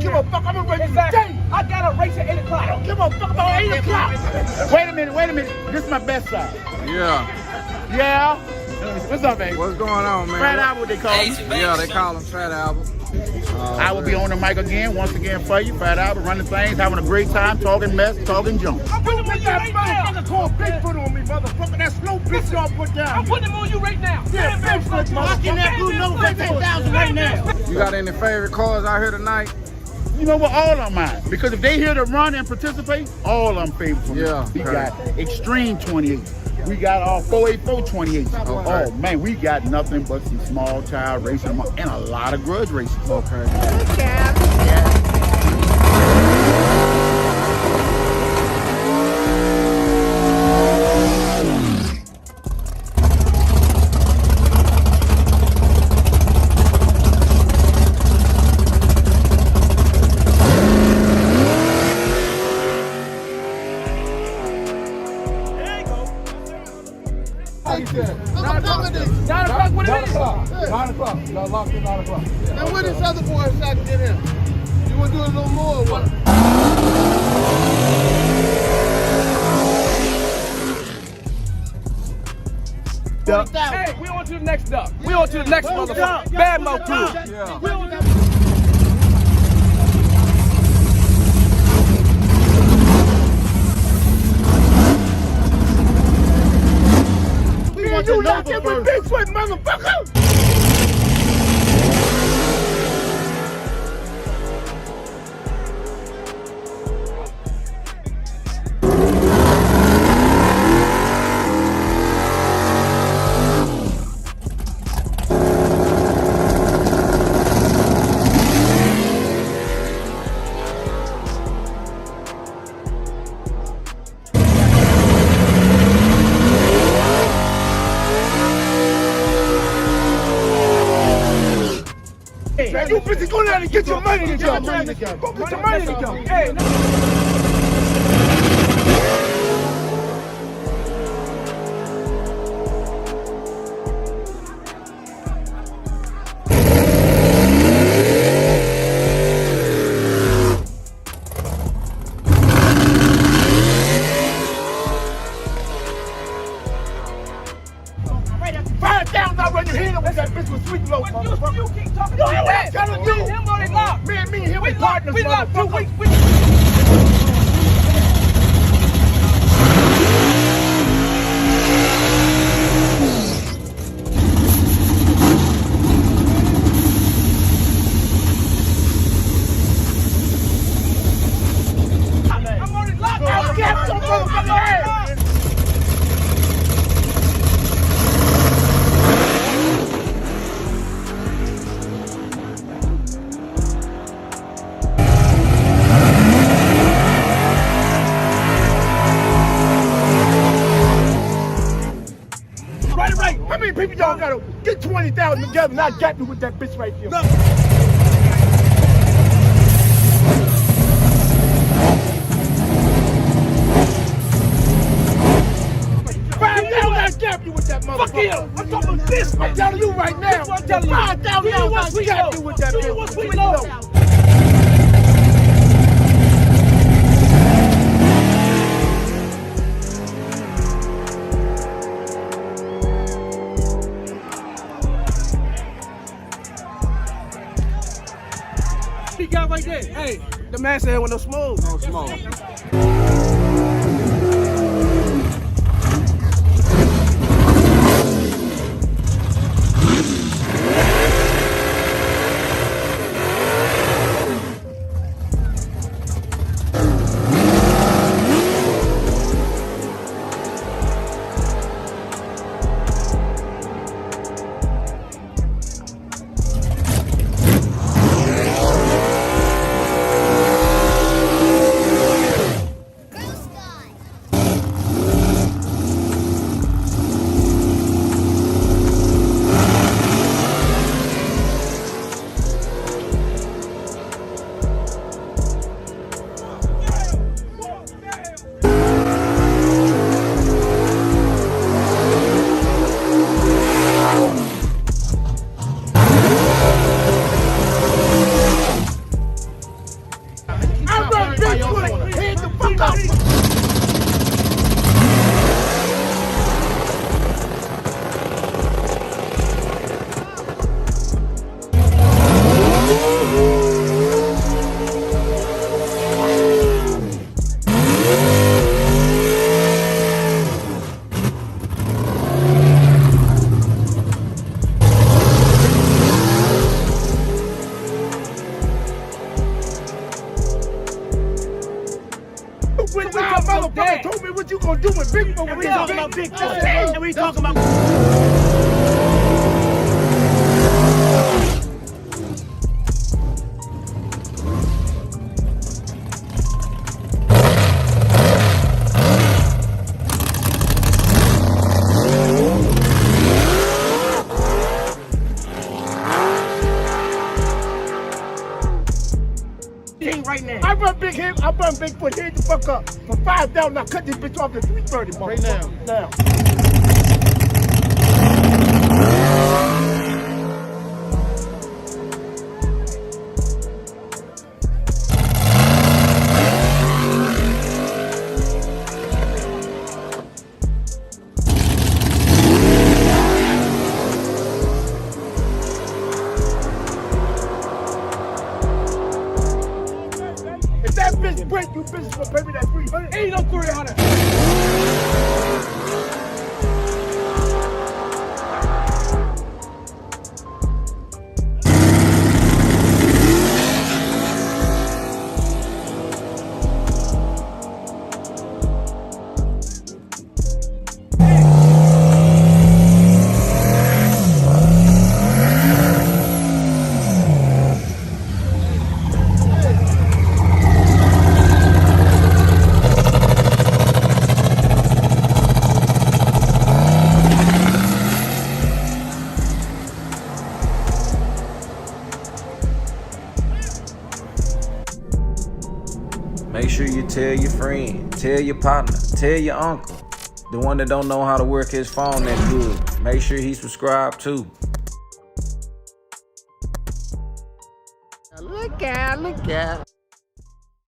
give a fuck. I'm gonna race today. I got a race at 8 o'clock. I don't give a fuck about 8 o'clock. Wait a minute. This is my best side. Yeah. What's up, baby? What's going on, man? Fat Albert, they call him. Yeah, they call him Fat Albert. I will be on the mic again, once again for you, Fat Albert, running things, having a great time, talking mess, talking junk. I'm putting him on you right now. Motherfucker called Bigfoot on me, motherfucker. That slow bitch y'all put down. I'm putting him on you right now. Yeah, Bigfoot, motherfucker. That blue nose at 10,000 right now. You got any favorite cars out here tonight? You know what? All of mine. Because if they here to run and participate, all of them favorite for me. Yeah. We got Extreme 28. We got our 484 28. Okay. Oh man, we got nothing but some small child racing and a lot of grudge racing. Okay. Y'all locked in 9 o'clock. And where this other boy shot to get in? You want to do a little more or what? Hey, we on to the next duck. We on to the next motherfucker. Bad mouth crew. Yeah. We on that. You locked in with Bigfoot, motherfucker! You busy going out and get your money together. Go get your money together. Hey. You keep talking to me. Telling you. Him on his lock. Me and him, we partners. We locked 2 weeks. I'm on his lock. I'll get some motherfucking ass. How many people y'all gotta get 20,000 together and not get me with that bitch right there? No. 5,000 I gap you with that motherfucker. Fuck you. I'm talking about this. I'm telling you right now. I'm telling you. 5,000 I gap you with that bitch. He got right there. Hey, the man said with no smoke. No smoke. When my motherfucker told me what you gonna do with Big Boy, we talking about Big Boy, and we talking about. Right now. I run Bigfoot head the fuck up for 5,000. I cut this bitch off to 330 right now. That bitch break, you bitches will pay me that 300. Ain't no 300. Make sure you tell your friend, tell your partner, tell your uncle, the one that don't know how to work his phone that good. Make sure he subscribed too. Look out, look out.